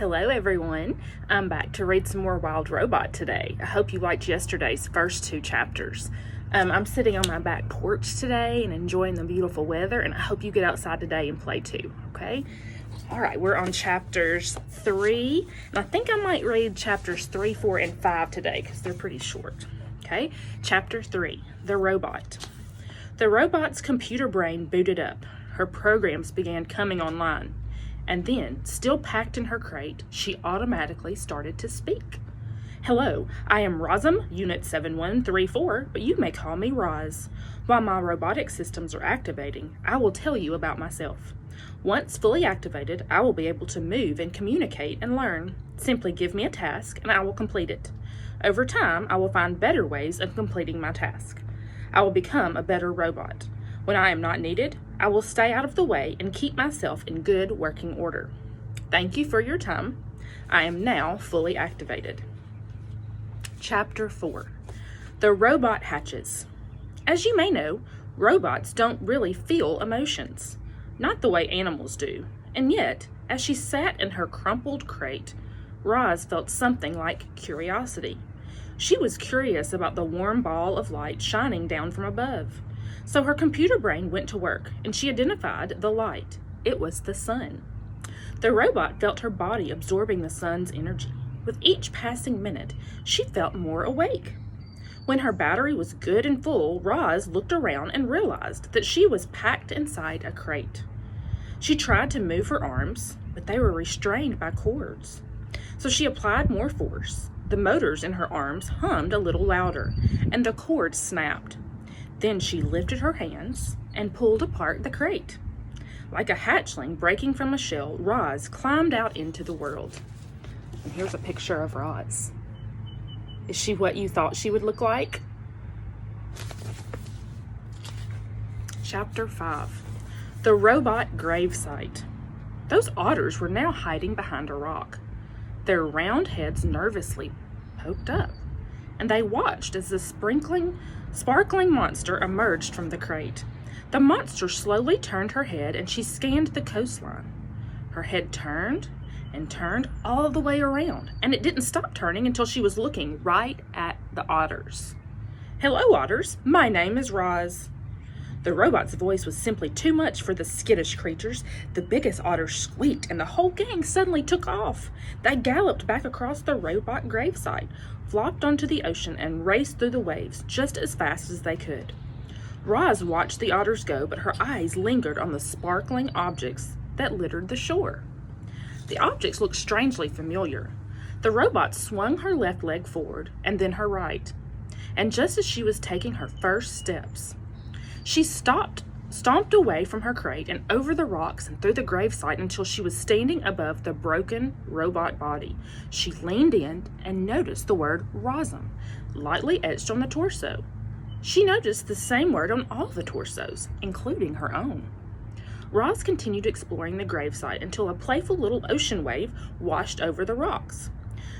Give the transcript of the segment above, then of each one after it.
Hello everyone, I'm back to read some more Wild Robot today. I hope you liked yesterday's first two chapters. I'm sitting on my back porch today and enjoying the beautiful weather, and I hope you get outside today and play too, okay? Alright, we're on chapters 3, and I think I might read chapters 3, 4, and 5 today because they're pretty short, okay? Chapter 3, The Robot. The robot's computer brain booted up. Her programs began coming online. And then, still packed in her crate, she automatically started to speak. Hello, I am Rosum, Unit 7134, but you may call me Roz. While my robotic systems are activating, I will tell you about myself. Once fully activated, I will be able to move and communicate and learn. Simply give me a task and I will complete it. Over time, I will find better ways of completing my task. I will become a better robot. When I am not needed, I will stay out of the way and keep myself in good working order. Thank you for your time. I am now fully activated. Chapter 4. The Robot Hatches. As you may know, robots don't really feel emotions, not the way animals do. And yet, as she sat in her crumpled crate, Roz felt something like curiosity. She was curious about the warm ball of light shining down from above. So her computer brain went to work, and she identified the light. It was the sun. The robot felt her body absorbing the sun's energy. With each passing minute, she felt more awake. When her battery was good and full, Roz looked around and realized that she was packed inside a crate. She tried to move her arms, but they were restrained by cords. So she applied more force. The motors in her arms hummed a little louder, and the cords snapped. Then she lifted her hands and pulled apart the crate. Like a hatchling breaking from a shell, Roz climbed out into the world. And here's a picture of Roz. Is she what you thought she would look like? Chapter 5. The Robot Gravesite. Those otters were now hiding behind a rock. Their round heads nervously poked up, and they watched as the sparkling monster emerged from the crate. The monster slowly turned her head and she scanned the coastline. Her head turned and turned all the way around, and it didn't stop turning until she was looking right at the otters. Hello, otters. My name is Roz. The robot's voice was simply too much for the skittish creatures. The biggest otter squeaked, and the whole gang suddenly took off. They galloped back across the robot gravesite, flopped onto the ocean, and raced through the waves just as fast as they could. Roz watched the otters go, but her eyes lingered on the sparkling objects that littered the shore. The objects looked strangely familiar. The robot swung her left leg forward and then her right, and just as she was taking her first steps, she stomped away from her crate and over the rocks and through the gravesite until she was standing above the broken robot body. She leaned in and noticed the word Rosum lightly etched on the torso. She noticed the same word on all the torsos, including her own. Roz continued exploring the gravesite until a playful little ocean wave washed over the rocks.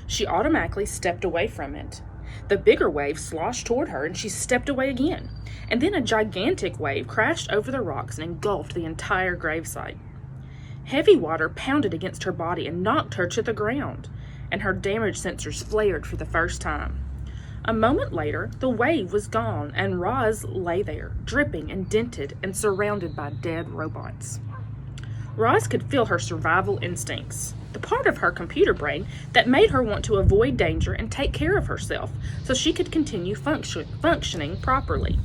She automatically stepped away from it. The bigger wave sloshed toward her and she stepped away again. And then a gigantic wave crashed over the rocks and engulfed the entire gravesite. Heavy water pounded against her body and knocked her to the ground, and her damage sensors flared for the first time. A moment later, the wave was gone and Roz lay there, dripping and dented and surrounded by dead robots. Roz could feel her survival instincts, the part of her computer brain that made her want to avoid danger and take care of herself so she could continue functioning properly.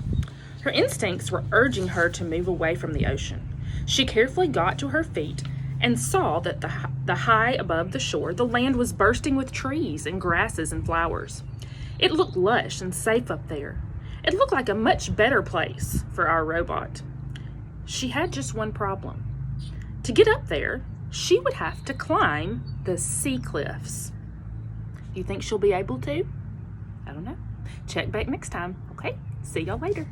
Her instincts were urging her to move away from the ocean. She carefully got to her feet and saw that the high above the shore, the land was bursting with trees and grasses and flowers. It looked lush and safe up there. It looked like a much better place for our robot. She had just one problem. To get up there, she would have to climb the sea cliffs. You think she'll be able to? I don't know. Check back next time, okay? See y'all later.